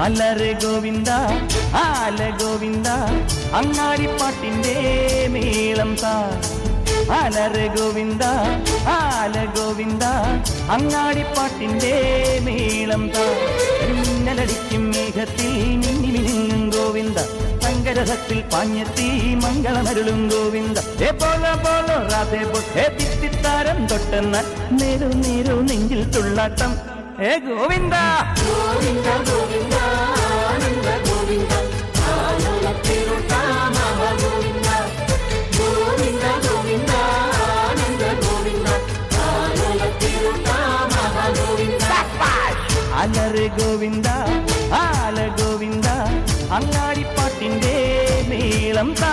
അലറെ ഗോവിന്ദ ആല ഗോവിന്ദ അങ്ങാടിപ്പാട്ടിന്റെ മേളം താ അലറെ ഗോവിന്ദ ആല ഗോവിന്ദ അങ്ങാടിപ്പാട്ടിന്റെ മേളം താ മിന്നലടിക്കും മേഘത്തിൽ മിന്നി മിനുങ്ങും ഗോവിന്ദ സങ്കരഥത്തിൽ പാഞ്ഞെത്തി മംഗളമരുളും ഗോവിന്ദ ഏ പോലോ പോലോ രാധേ ഏ തിത്തിത്താരം തൊട്ടെന്ന നേരു നേരു നെഞ്ചിൽ തുള്ളാട്ടം ഏ ഗോവിന്ദ ഗോവിന്ദ ഗോവിന്ദ ആനന്ദ ഗോവിന്ദ ഗോവിന്ദ ഗോവിന്ദ ഗോവിന്ദ ആനന്ദ ഗോവിന്ദ അലറെ ഗോവിന്ദ ആല ഗോവിന്ദ അങ്ങാടിപ്പാട്ടിന്റെ മേളം താ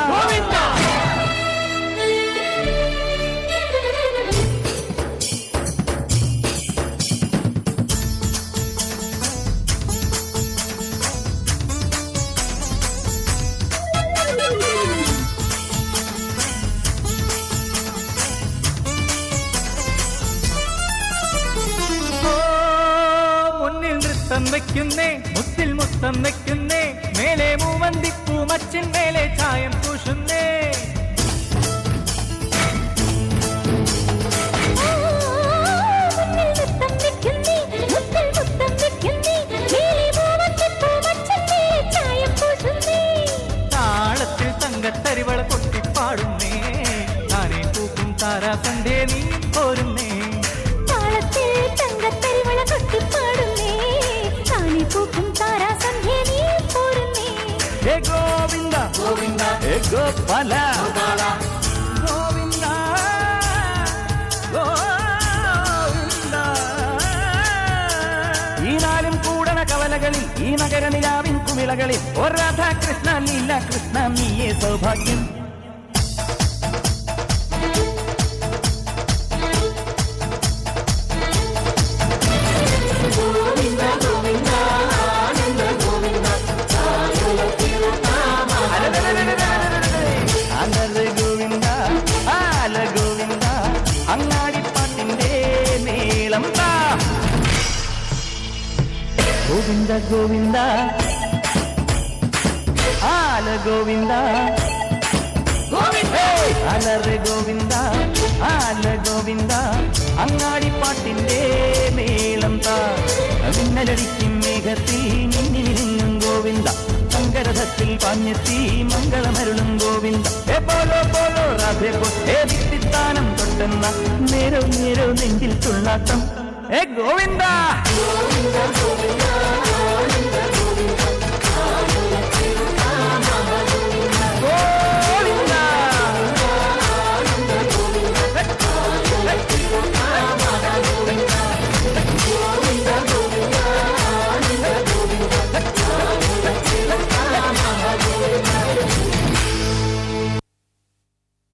മുത്തം വയ്ക്കുന്നേ മുത്തിൽ മുത്തം വയ്ക്കുന്നേ മേലെ മൂവന്തിപ്പൂ മച്ചിൻ മേലെ ചായം പൂശുന്നേ താളത്തിൽ തങ്കത്തരിവള കൊട്ടിപ്പാടുന്നേ താനേ പൂക്കും താരാസന്ധേ നീ പോരുന്നേ താളത്തിൽ തങ്കത്തരിവള കൊട്ടിപ്പാടുന്നേ താനേ പൂക്കും താരാസന്ധേ നീ പോരുന്നേ ഹേ ഗോവിന്ദ ഗോവിന്ദ ഹേ ഗോപാല ഗോവിന്ദ ഗോവിന്ദ ഈ നാലും കൂടണ കവലകളിൽ ഈ നഗരനിലാവിൻ കുമിളകളിൽ ഓ രാധാകൃഷ്ണ ലീല കൃഷ്ണ നീയേ സൗഭാഗ്യം ഗോവിന്ദ ഗോവിന്ദ ആനന്ദ ഗോവിന്ദ അലറെ ഗോവിന്ദ ആല ഗോവിന്ദ അങ്ങാടിപ്പാട്ടിന്റെ മേളം താ ഗോവിന്ദ ഗോവിന്ദ ആല ഗോവിന്ദ അലറെ ഗോവിന്ദ ആല ഗോവിന്ദ അങ്ങാടിപ്പാട്ടിന്റെ മേളം താ മിന്നലടിക്കും മേഘത്തിൽ മിന്നി മിനുങ്ങും ഗോവിന്ദ സങ്കരഥത്തിൽ പാഞ്ഞെത്തി മംഗളമരുളും ഗോവിന്ദ ഏ പോലോ പോലോ രാധേ ഏ വിത്തിത്താനം തൊട്ടെന്ന നേരോ നേരോ നെഞ്ചിൽ തുള്ളാട്ടം ഏ ഗോവിന്ദ ഗോവിന്ദ ഗോവിന്ദ